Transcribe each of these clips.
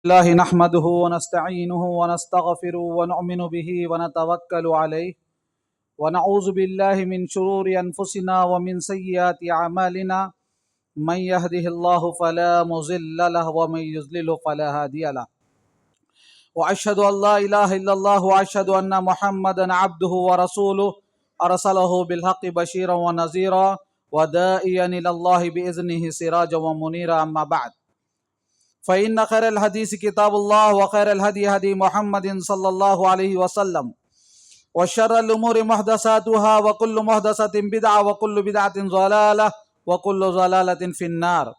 الله نحمده ونستعينه ونستغفره ونؤمن به ونتوكل عليه ونعوذ بالله من شرور أنفسنا ومن سيئات أعمالنا من يهده الله فلا مضل له ومن يضلل فلا هادي له وأشهد أن لا إله إلا الله وأشهد أن محمدا عبده ورسوله أرسله بالحق بشيرا ونذيرا وداعيا إلى الله بإذنه سراجا ومنيرا أما بعد فإن خير الحديث كتاب الله وخير الهدي هدي محمد صلى الله عليه وسلم وشر الأمور محدثاتها وكل محدثة بدعة وكل بدعة ضلالة وكل ضلالة في النار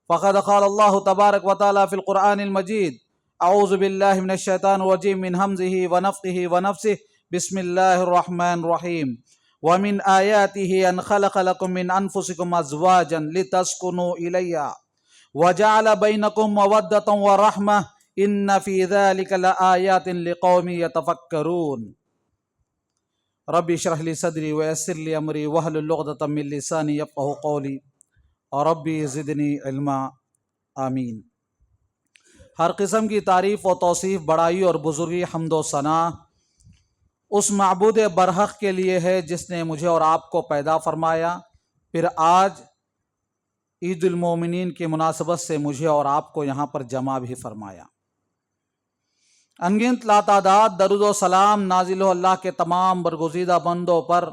فقد قال الله تبارك وتعالى في القرآن المجيد أعوذ بالله من الشيطان الرجيم من همزه ونفخه ونفسه بسم الله الرحمن الرحيم ومن آياته أن خلق لكم من أنفسكم أزواجا لتسكنوا إليها وجعل بينكم مودة ورحمة إن في ذلك لآيات لقوم يتفكرون ربي اشرح لي صدري ويسر لي أمري واحلل عقدة من لساني يفقهوا قولي ربي زدني علما آمین۔ ہر قسم کی تعریف و توصیف، بڑائی اور بزرگی، حمد و ثنا اس معبود برحق کے لیے ہے جس نے مجھے اور آپ کو پیدا فرمایا، پھر آج عید المومنین کی مناسبت سے مجھے اور آپ کو یہاں پر جمع بھی فرمایا۔ انگنت لاتعداد درود و سلام نازل ہو اللہ کے تمام برگزیدہ بندوں پر،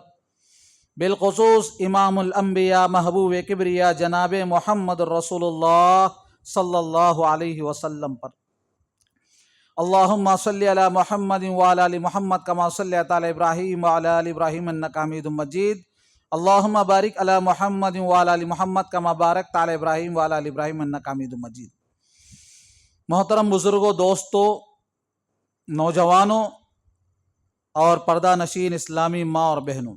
بالخصوص امام الانبیاء محبوب کبریا جناب محمد رسول اللہ صلی اللہ علیہ وسلم پر۔ اللہم صلی علی محمد وعلی آل محمد کما صلیت علی ابراہیم وعلی آل ابراہیم انک حمید مجید۔ اللہم بارک علی محمد وعلی آل محمد کما بارکت علی ابراہیم وعلی آل ابراہیم انک حمید مجید۔ محترم بزرگوں، دوستوں، نوجوانوں اور پردہ نشین اسلامی ماں اور بہنوں،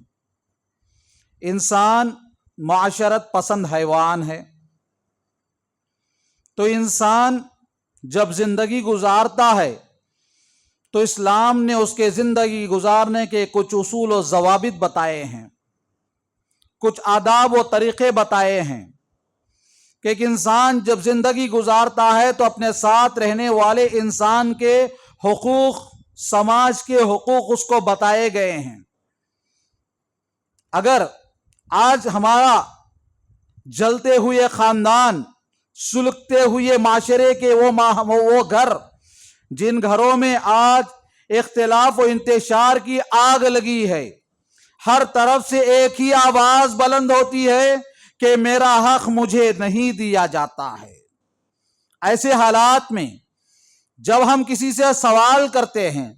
انسان معاشرت پسند حیوان ہے، تو انسان جب زندگی گزارتا ہے تو اسلام نے اس کے زندگی گزارنے کے کچھ اصول و ضوابط بتائے ہیں، کچھ آداب و طریقے بتائے ہیں کہ ایک انسان جب زندگی گزارتا ہے تو اپنے ساتھ رہنے والے انسان کے حقوق، سماج کے حقوق اس کو بتائے گئے ہیں۔ اگر آج ہمارا جلتے ہوئے خاندان، سلگتے ہوئے معاشرے کے وہ گھر جن گھروں میں آج اختلاف و انتشار کی آگ لگی ہے، ہر طرف سے ایک ہی آواز بلند ہوتی ہے کہ میرا حق مجھے نہیں دیا جاتا ہے، ایسے حالات میں جب ہم کسی سے سوال کرتے ہیں،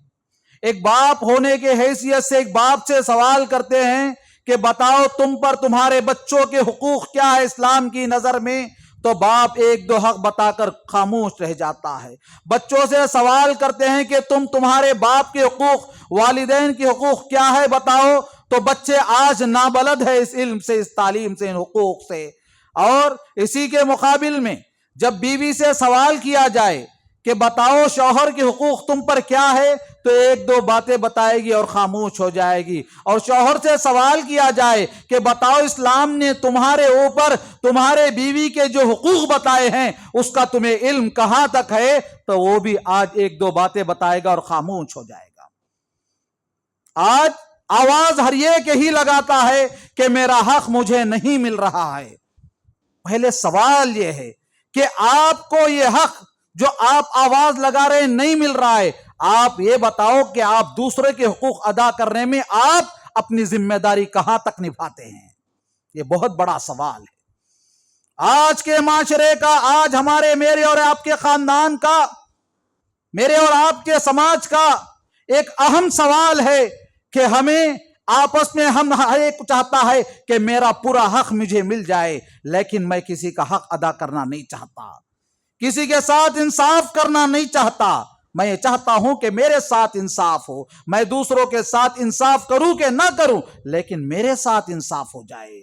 ایک باپ ہونے کے حیثیت سے ایک باپ سے سوال کرتے ہیں کہ بتاؤ تم پر تمہارے بچوں کے حقوق کیا ہے اسلام کی نظر میں، تو باپ ایک دو حق بتا کر خاموش رہ جاتا ہے۔ بچوں سے سوال کرتے ہیں کہ تمہارے باپ کے حقوق، والدین کے حقوق کیا ہے بتاؤ، تو بچے آج نابلد ہے اس علم سے، اس تعلیم سے، ان حقوق سے۔ اور اسی کے مقابل میں جب بیوی سے سوال کیا جائے کہ بتاؤ شوہر کے حقوق تم پر کیا ہے، تو ایک دو باتیں بتائے گی اور خاموش ہو جائے گی۔ اور شوہر سے سوال کیا جائے کہ بتاؤ اسلام نے تمہارے اوپر تمہارے بیوی کے جو حقوق بتائے ہیں اس کا تمہیں علم کہاں تک ہے، تو وہ بھی آج ایک دو باتیں بتائے گا اور خاموش ہو جائے گا۔ آج آواز ہر ایک ہی لگاتا ہے کہ میرا حق مجھے نہیں مل رہا ہے۔ پہلے سوال یہ ہے کہ آپ کو یہ حق جو آپ آواز لگا رہے ہیں نہیں مل رہا ہے، آپ یہ بتاؤ کہ آپ دوسرے کے حقوق ادا کرنے میں آپ اپنی ذمہ داری کہاں تک نبھاتے ہیں؟ یہ بہت بڑا سوال ہے آج کے معاشرے کا، آج میرے اور آپ کے خاندان کا، میرے اور آپ کے سماج کا ایک اہم سوال ہے کہ ہمیں آپس میں ہم ایک چاہتا ہے کہ میرا پورا حق مجھے مل جائے، لیکن میں کسی کا حق ادا کرنا نہیں چاہتا، کسی کے ساتھ انصاف کرنا نہیں چاہتا۔ میں یہ چاہتا ہوں کہ میرے ساتھ انصاف ہو، میں دوسروں کے ساتھ انصاف کروں کہ نہ کروں، لیکن میرے ساتھ انصاف ہو جائے۔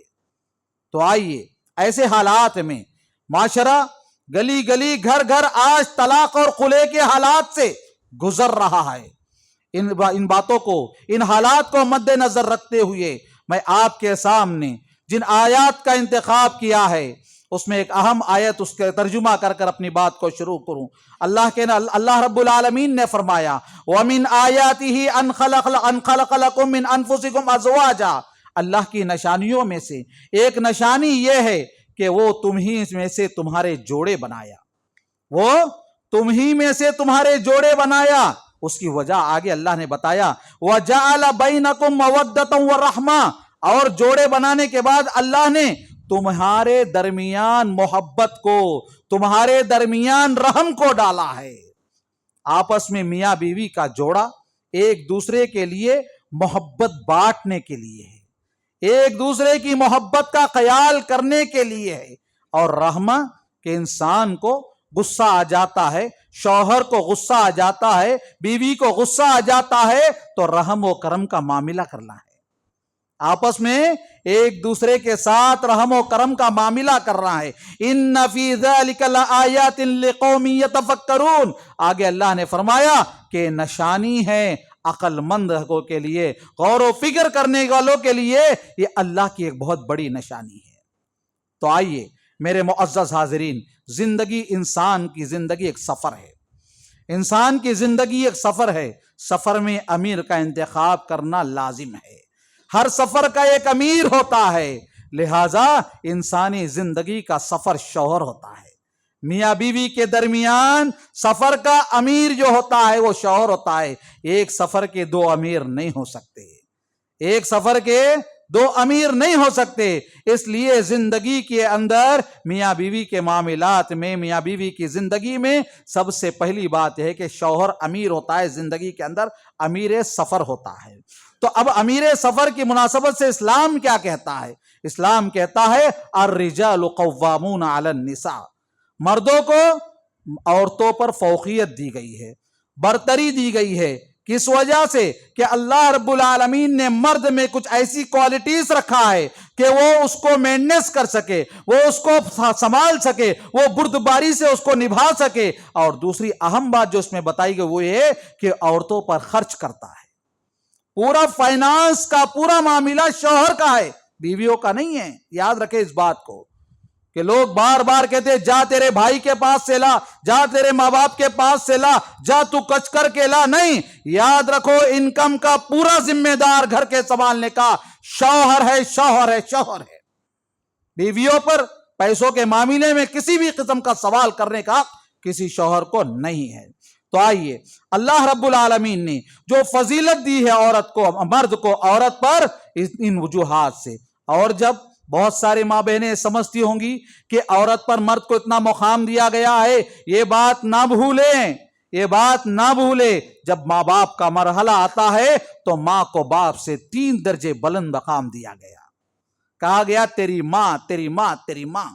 تو آئیے، ایسے حالات میں معاشرہ گلی گلی، گھر گھر آج طلاق اور خلع کے حالات سے گزر رہا ہے۔ ان باتوں کو، ان حالات کو مد نظر رکھتے ہوئے میں آپ کے سامنے جن آیات کا انتخاب کیا ہے اس میں ایک اہم آیت اس کے ترجمہ کر کر اپنی بات کو شروع کروں۔ اللہ رب العالمین نے فرمایا وَمِنْ آيَاتِهِ أَنْ خَلَقَ لَكُم مِّنْ أَنفُسِكُمْ أَزْوَاجًا، اللہ کی نشانیوں میں سے ایک نشانی یہ ہے کہ وہ تم ہی میں سے تمہارے جوڑے بنایا، وہ تم ہی میں سے تمہارے جوڑے بنایا۔ اس کی وجہ آگے اللہ نے بتایا وَجَعَلَ بَيْنَكُمْ مَوَدَّةً وَرَحْمَةً، اور جوڑے بنانے کے بعد اللہ نے تمہارے درمیان محبت کو، تمہارے درمیان رحم کو ڈالا ہے۔ آپس میں میاں بیوی کا جوڑا ایک دوسرے کے لیے محبت بانٹنے کے لیے ہے، ایک دوسرے کی محبت کا خیال کرنے کے لیے ہے۔ اور رحمہ کہ انسان کو غصہ آ جاتا ہے، شوہر کو غصہ آ جاتا ہے، بیوی کو غصہ آ جاتا ہے، تو رحم و کرم کا معاملہ کرنا ہے، آپس میں ایک دوسرے کے ساتھ رحم و کرم کا معاملہ کرنا ہے۔ ان فی ذلک لآیات لقوم یتفکرون، آگے اللہ نے فرمایا کہ نشانی ہے عقل مند کے لیے، غور و فکر کرنے والوں کے لیے، یہ اللہ کی ایک بہت بڑی نشانی ہے۔ تو آئیے میرے معزز حاضرین، زندگی، انسان کی زندگی ایک سفر ہے، انسان کی زندگی ایک سفر ہے، سفر میں امیر کا انتخاب کرنا لازم ہے، ہر سفر کا ایک امیر ہوتا ہے، لہذا انسانی زندگی کا سفر شوہر ہوتا ہے، میاں بیوی کے درمیان سفر کا امیر جو ہوتا ہے وہ شوہر ہوتا ہے۔ ایک سفر کے دو امیر نہیں ہو سکتے، ایک سفر کے دو امیر نہیں ہو سکتے، اس لیے زندگی کے اندر میاں بیوی کے معاملات میں، میاں بیوی کی زندگی میں سب سے پہلی بات ہے کہ شوہر امیر ہوتا ہے، زندگی کے اندر امیر سفر ہوتا ہے۔ تو اب امیر سفر کی مناسبت سے اسلام کیا کہتا ہے؟ اسلام کہتا ہے الرجال قوامون علی النساء، مردوں کو عورتوں پر فوقیت دی گئی ہے، برتری دی گئی ہے۔ کس وجہ سے؟ کہ اللہ رب العالمین نے مرد میں کچھ ایسی کوالٹیز رکھا ہے کہ وہ اس کو مینٹینس کر سکے، وہ اس کو سنبھال سکے، وہ بردباری سے اس کو نبھا سکے۔ اور دوسری اہم بات جو اس میں بتائی گئی وہ یہ کہ عورتوں پر خرچ کرتا ہے، پورا فائنانس کا پورا معاملہ شوہر کا ہے، بیویوں کا نہیں ہے۔ یاد رکھے اس بات کو کہ لوگ بار بار کہتے جا تیرے بھائی کے پاس سے لا، جا تیرے ماں باپ کے پاس سے لا، جا تو کچ کر کے لا، نہیں، یاد رکھو انکم کا پورا ذمہ دار گھر کے سنبھالنے کا شوہر ہے، شوہر ہے، شوہر ہے۔ بیویوں پر پیسوں کے معاملے میں کسی بھی قسم کا سوال کرنے کا کسی شوہر کو نہیں ہے۔ تو آئیے اللہ رب العالمین نے جو فضیلت دی ہے عورت کو، مرد کو عورت پر، ان وجوہات سے، اور جب بہت سارے ماں بہنیں سمجھتی ہوں گی کہ عورت پر مرد کو اتنا مقام دیا گیا ہے، یہ بات نہ بھولیں، یہ بات نہ بھولیں، جب ماں باپ کا مرحلہ آتا ہے تو ماں کو باپ سے 3 درجے بلند مقام دیا گیا، کہا گیا تیری ماں، تیری ماں، تیری ماں۔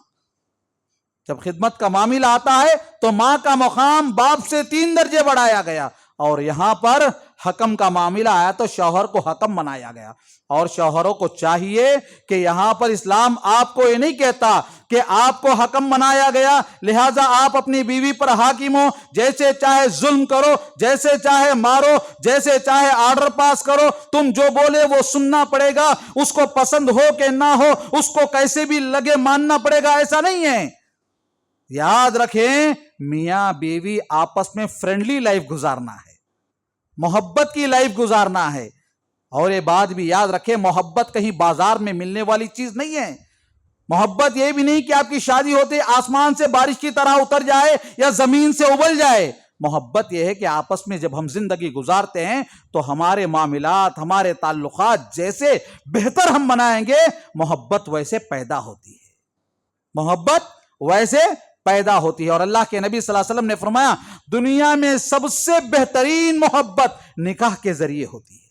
جب خدمت کا معاملہ آتا ہے تو ماں کا مقام باپ سے 3 درجے بڑھایا گیا، اور یہاں پر حکم کا معاملہ آیا تو شوہر کو حکم بنایا گیا۔ اور شوہروں کو چاہیے کہ یہاں پر اسلام آپ کو یہ نہیں کہتا کہ آپ کو حکم بنایا گیا لہٰذا آپ اپنی بیوی پر حاکم ہو، جیسے چاہے ظلم کرو، جیسے چاہے مارو، جیسے چاہے آرڈر پاس کرو، تم جو بولے وہ سننا پڑے گا، اس کو پسند ہو کہ نہ ہو، اس کو کیسے بھی لگے ماننا پڑے گا، ایسا نہیں ہے۔ یاد رکھیں میاں بیوی آپس میں فرینڈلی لائف گزارنا ہے، محبت کی لائف گزارنا ہے۔ اور یہ بات بھی یاد رکھیں محبت کہیں بازار میں ملنے والی چیز نہیں ہے، محبت یہ بھی نہیں کہ آپ کی شادی ہوتے آسمان سے بارش کی طرح اتر جائے یا زمین سے ابل جائے۔ محبت یہ ہے کہ آپس میں جب ہم زندگی گزارتے ہیں تو ہمارے معاملات، ہمارے تعلقات جیسے بہتر ہم بنائیں گے، محبت ویسے پیدا ہوتی ہے، محبت ویسے پیدا ہوتی ہے۔ اور اللہ کے نبی صلی اللہ علیہ وسلم نے فرمایا دنیا میں سب سے بہترین محبت نکاح کے ذریعے ہوتی ہے،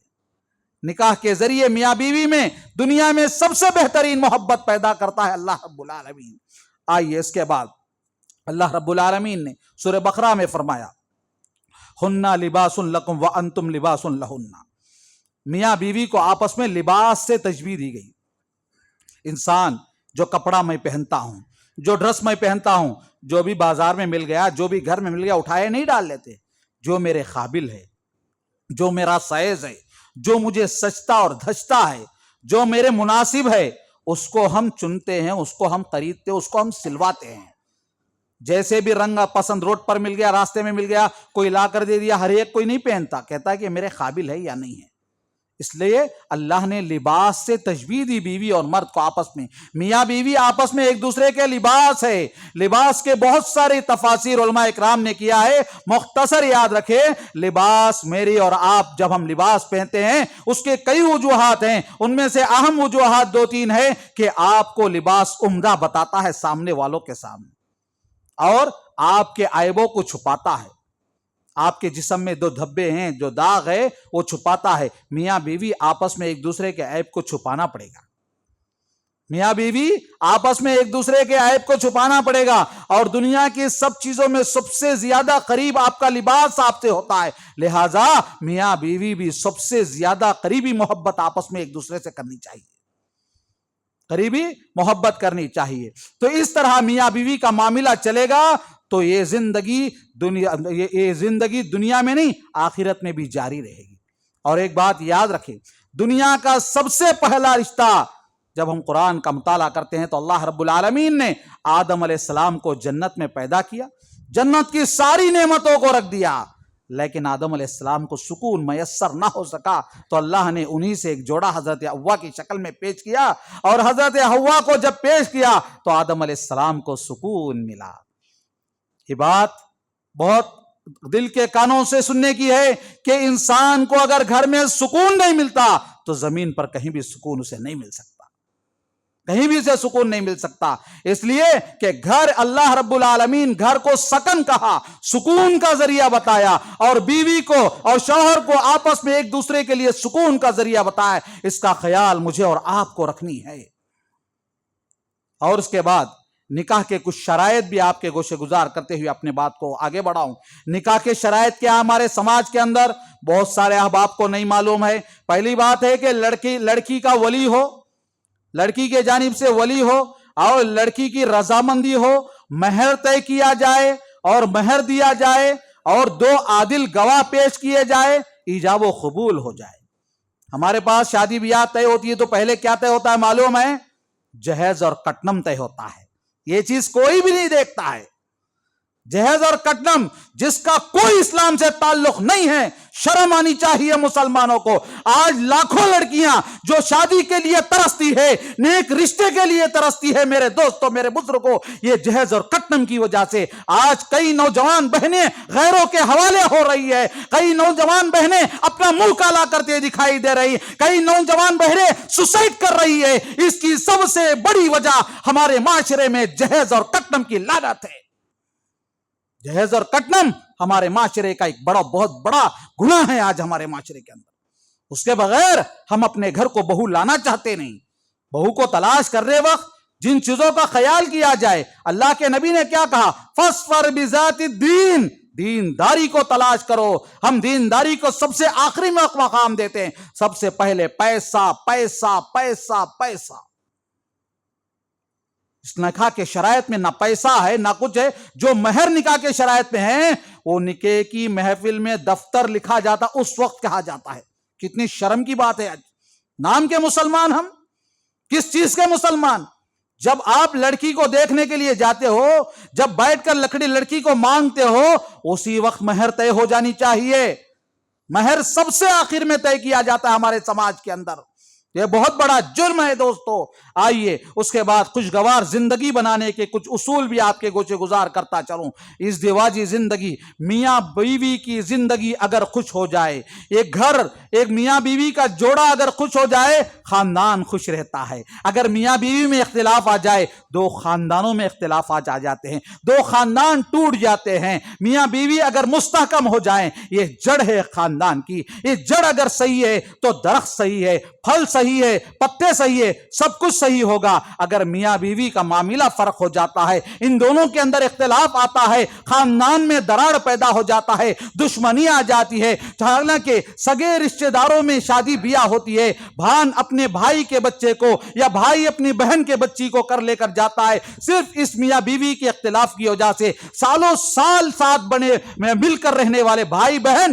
نکاح کے ذریعے میاں بیوی میں دنیا میں سب سے بہترین محبت پیدا کرتا ہے اللہ رب العالمین۔ آئیے اس کے بعد اللہ رب العالمین نے سورہ بقرہ میں فرمایا ہن لباس لکم وانتم لباس لہن، میاں بیوی کو آپس میں لباس سے تشبیہ دی گئی۔ انسان جو کپڑا میں پہنتا ہوں، جو ڈریس میں پہنتا ہوں، جو بھی بازار میں مل گیا، جو بھی گھر میں مل گیا اٹھائے نہیں ڈال لیتے، جو میرے قابل ہے، جو میرا سائز ہے، جو مجھے سجتا اور دھجتا ہے، جو میرے مناسب ہے، اس کو ہم چنتے ہیں، اس کو ہم خریدتے ہیں، اس کو ہم سلواتے ہیں. جیسے بھی رنگ پسند روڈ پر مل گیا، راستے میں مل گیا، کوئی لا کر دے دیا، ہر ایک کوئی نہیں پہنتا، کہتا ہے کہ میرے قابل ہے یا نہیں ہے. اس لیے اللہ نے لباس سے تشبیہ دی بیوی اور مرد کو آپس میں. میاں بیوی آپس میں ایک دوسرے کے لباس ہے. لباس کے بہت سارے تفاسیر علماء اکرام نے کیا ہے. مختصر یاد رکھے، لباس میری اور آپ جب ہم لباس پہنتے ہیں اس کے کئی وجوہات ہیں. ان میں سے اہم وجوہات 2-3 ہیں کہ آپ کو لباس عمدہ بتاتا ہے سامنے والوں کے سامنے، اور آپ کے عیبوں کو چھپاتا ہے. آپ کے جسم میں 2 دھبے ہیں، جو داغ ہے وہ چھپاتا ہے. میاں بیوی آپس میں ایک دوسرے کے عیب کو چھپانا پڑے گا. میاں بیوی آپس میں ایک دوسرے کے عیب کو چھپانا پڑے گا. اور دنیا کی سب چیزوں میں سب سے زیادہ قریب آپ کا لباس آپ سے ہوتا ہے. لہذا میاں بیوی بھی سب سے زیادہ قریبی محبت آپس میں ایک دوسرے سے کرنی چاہیے، قریبی محبت کرنی چاہیے. تو اس طرح میاں بیوی کا معاملہ چلے گا تو یہ زندگی دنیا میں نہیں، آخرت میں بھی جاری رہے گی. اور ایک بات یاد رکھیں، دنیا کا سب سے پہلا رشتہ، جب ہم قرآن کا مطالعہ کرتے ہیں تو اللہ رب العالمین نے آدم علیہ السلام کو جنت میں پیدا کیا، جنت کی ساری نعمتوں کو رکھ دیا، لیکن آدم علیہ السلام کو سکون میسر نہ ہو سکا تو اللہ نے انہی سے ایک جوڑا حضرت حوا کی شکل میں پیش کیا. اور حضرت حوا کو جب پیش کیا تو آدم علیہ السلام کو سکون ملا. یہ بات بہت دل کے کانوں سے سننے کی ہے کہ انسان کو اگر گھر میں سکون نہیں ملتا تو زمین پر کہیں بھی سکون اسے نہیں مل سکتا، کہیں بھی اسے سکون نہیں مل سکتا. اس لیے کہ گھر، اللہ رب العالمین گھر کو سکن کہا، سکون کا ذریعہ بتایا، اور بیوی کو اور شوہر کو آپس میں ایک دوسرے کے لیے سکون کا ذریعہ بتایا. اس کا خیال مجھے اور آپ کو رکھنی ہے. اور اس کے بعد نکاح کے کچھ شرائط بھی آپ کے گوشے گزار کرتے ہوئے اپنے بات کو آگے بڑھاؤں. نکاح کے شرائط کیا ہمارے سماج کے اندر؟ بہت سارے احباب کو نہیں معلوم ہے. پہلی بات ہے کہ لڑکی کا ولی ہو، لڑکی کے جانب سے ولی ہو، اور لڑکی کی رضامندی ہو، مہر طے کیا جائے اور مہر دیا جائے، اور 2 عادل گواہ پیش کیے جائے، ایجاب و قبول ہو جائے. ہمارے پاس شادی بیاہ طے ہوتی ہے تو پہلے کیا طے ہوتا ہے معلوم ہے؟ جہیز اور کٹنم طے ہوتا ہے. یہ چیز کوئی بھی نہیں دیکھتا ہے. جہیز اور کٹنم جس کا کوئی اسلام سے تعلق نہیں ہے. شرم آنی چاہیے مسلمانوں کو. آج لاکھوں لڑکیاں جو شادی کے لیے ترستی ہے، نیک رشتے کے لیے ترستی ہے، میرے دوستوں، میرے بزرگوں، یہ جہیز اور کٹنم کی وجہ سے آج کئی نوجوان بہنیں غیروں کے حوالے ہو رہی ہے. کئی نوجوان بہنیں اپنا منہ کالا کرتے دکھائی دے رہی، کئی نوجوان بہنیں سوسائڈ کر رہی ہے. اس کی سب سے بڑی وجہ ہمارے معاشرے میں جہیز اور کٹنم کی لعنت ہے. جہیز اور کٹنم ہمارے معاشرے کا ایک بہت بڑا گناہ ہے آج ہمارے معاشرے کے اندر. اس کے بغیر ہم اپنے گھر کو بہو لانا چاہتے نہیں. بہو کو تلاش کرنے وقت جن چیزوں کا خیال کیا جائے، اللہ کے نبی نے کیا کہا؟ فَاصْفَرْ بِذَاتِ الدِّينِ، دینداری کو تلاش کرو. ہم دینداری کو سب سے آخری میں مقام دیتے ہیں. سب سے پہلے پیسہ پیسہ پیسہ پیسہ. اس نکاح کے شرائط میں نہ پیسہ ہے نہ کچھ ہے. جو مہر نکاح کے شرائط میں ہیں وہ نکاح کی محفل میں دفتر لکھا جاتا اس وقت کہا جاتا ہے. کتنی شرم کی بات ہے. نام کے مسلمان ہم، کس چیز کے مسلمان؟ جب آپ لڑکی کو دیکھنے کے لیے جاتے ہو، جب بیٹھ کر لڑکی کو مانگتے ہو، اسی وقت مہر طے ہو جانی چاہیے. مہر سب سے آخر میں طے کیا جاتا ہے ہمارے سماج کے اندر. یہ بہت بڑا جرم ہے دوستو. آئیے اس کے بعد خوشگوار زندگی بنانے کے کچھ اصول بھی آپ کے گوشے گزار کرتا چلوں. ازدواجی زندگی، میاں بیوی کی زندگی اگر خوش ہو جائے، ایک گھر، ایک میاں بیوی کا جوڑا اگر خوش ہو جائے، خاندان خوش رہتا ہے. اگر میاں بیوی میں اختلاف آ جائے، 2 خاندانوں میں اختلافات آ جاتے ہیں، 2 خاندان ٹوٹ جاتے ہیں. میاں بیوی اگر مستحکم ہو جائیں، یہ جڑ ہے خاندان کی. یہ جڑ اگر صحیح ہے تو درخت صحیح ہے، پھل صحیح ہے، پتے صحیح ہے، سب کچھ صحیح ہوگا. اگر میاں بیوی کا معاملہ فرق ہو جاتا ہے، ان دونوں کے اندر اختلاف آتا ہے، خاندان میں دراڑ پیدا ہو جاتا ہے، دشمنی آ جاتی ہے. حالانکہ سگے رشتہ داروں میں شادی بیاہ ہوتی ہے، بھان اپنے بھائی کے بچے کو یا بھائی اپنی بہن کے بچی کو کر لے کر جاتا ہے. صرف اس میاں بیوی کے اختلاف کی وجہ سے سالوں سال ساتھ بنے مل کر رہنے والے بھائی بہن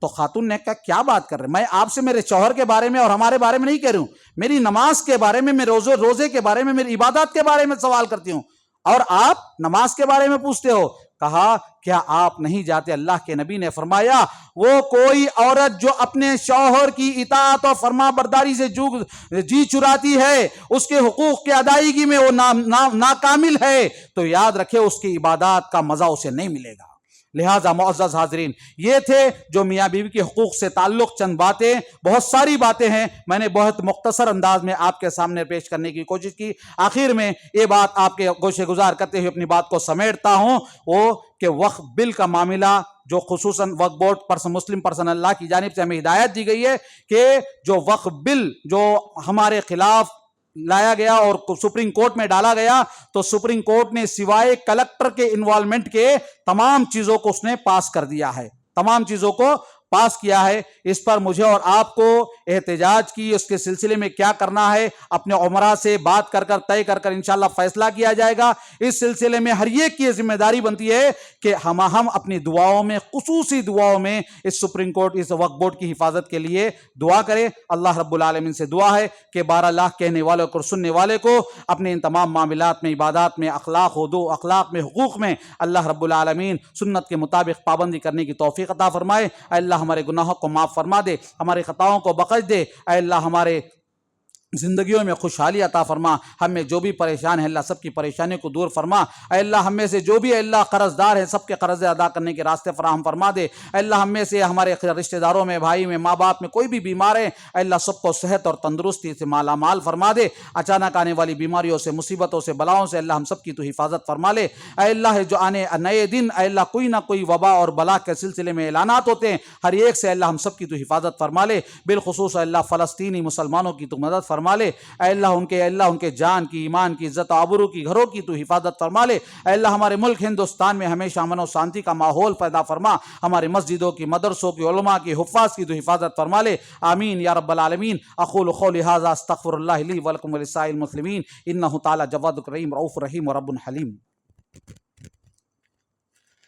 تو خاتون نے کہا کیا بات کر رہے ہیں، میں آپ سے میرے شوہر کے بارے میں اور ہمارے بارے میں نہیں کہہ رہی ہوں، میری نماز کے بارے میں، میرے روزے کے بارے میں، میری عبادات کے بارے میں سوال کرتی ہوں، اور آپ نماز کے بارے میں پوچھتے ہو۔ کہا کیا آپ نہیں جاتے، اللہ کے نبی نے فرمایا وہ کوئی عورت جو اپنے شوہر کی اطاعت اور فرما برداری سے جی چراتی ہے، اس کے حقوق کی ادائیگی میں وہ ناکامل ہے، تو یاد رکھے اس کی عبادات کا مزہ اسے نہیں ملے گا۔ لہٰذا معزز حاضرین، یہ تھے جو میاں بیوی کے حقوق سے تعلق چند باتیں، بہت ساری باتیں ہیں، میں نے بہت مختصر انداز میں آپ کے سامنے پیش کرنے کی کوشش کی۔ آخر میں یہ بات آپ کے گوشے گزار کرتے ہوئے اپنی بات کو سمیٹتا ہوں، وہ کہ وقف بل کا معاملہ جو خصوصاً وقف بورڈ مسلم پرسنل لا کی جانب سے ہمیں ہدایت دی گئی ہے کہ جو وقف بل جو ہمارے خلاف لایا گیا اور سپریم کورٹ میں ڈالا گیا، تو سپریم کورٹ نے سوائے کلکٹر کے انوالومنٹ کے تمام چیزوں کو اس نے پاس کر دیا ہے، تمام چیزوں کو پاس کیا ہے۔ اس پر مجھے اور آپ کو احتجاج کی اس کے سلسلے میں کیا کرنا ہے، اپنے عمرہ سے بات کر طے کر انشاءاللہ فیصلہ کیا جائے گا۔ اس سلسلے میں ہر ایک کی ذمہ داری بنتی ہے کہ ہم اپنی دعاؤں میں، خصوصی دعاؤں میں، اس سپریم کورٹ، اس وقف بورڈ کی حفاظت کے لیے دعا کریں۔ اللہ رب العالمین سے دعا ہے کہ 12 لاکھ کہنے والے اور سننے والے کو اپنے ان تمام معاملات میں، عبادات میں، اخلاق میں، حقوق میں اللہ رب العالمین سنت کے مطابق پابندی کرنے کی توفیق عطا فرمائے۔ اے اللہ ہمارے گناہوں کو معاف فرما دے، ہماری خطاؤں کو بخش دے۔ اے اللہ ہمارے زندگیوں میں خوشحالی عطا فرما، ہم میں جو بھی پریشان ہیں اللہ سب کی پریشانیوں کو دور فرما۔ اے اللہ ہم میں سے جو بھی اللہ قرض دار ہیں سب کے قرض ادا کرنے کے راستے فراہم فرما دے۔ اے اللہ ہم میں سے ہمارے رشتہ داروں میں، بھائی میں، ماں باپ میں کوئی بھی بیمار ہے، اے اللہ سب کو صحت اور تندرستی سے مالا مال فرما دے۔ اچانک آنے والی بیماریوں سے، مصیبتوں سے، بلاؤں سے اللہ ہم سب کی تو حفاظت فرما لے۔ اے اللہ جو آنے نئے دن، اے اللہ کوئی نہ کوئی وبا اور بلا کے سلسلے میں اعلانات ہوتے ہیں، ہر ایک سے اللہ ہم سب کی تو حفاظت فرما لے۔ بالخصوص اے اللہ فلسطینی مسلمانوں کی تو مدد فرما لے۔ اے اللہ ان کے جان کی، ایمان کی، عزت و آبرو کی، گھروں کی تو حفاظت فرما لے۔ اے اللہ ہمارے ملک ہندوستان میں ہمیشہ امن و شانتی کا ماحول پیدا فرما، ہمارے مسجدوں کی، مدرسوں کی، علماء کی، حفاظ کی تو حفاظت فرما لے۔ آمین یا رب العالمین۔ اقول قولی ھذا استغفر اللہ لی ولکم ولسائر المسلمین انہ تعالی جواد کریم رؤوف رحیم ورب حلیم۔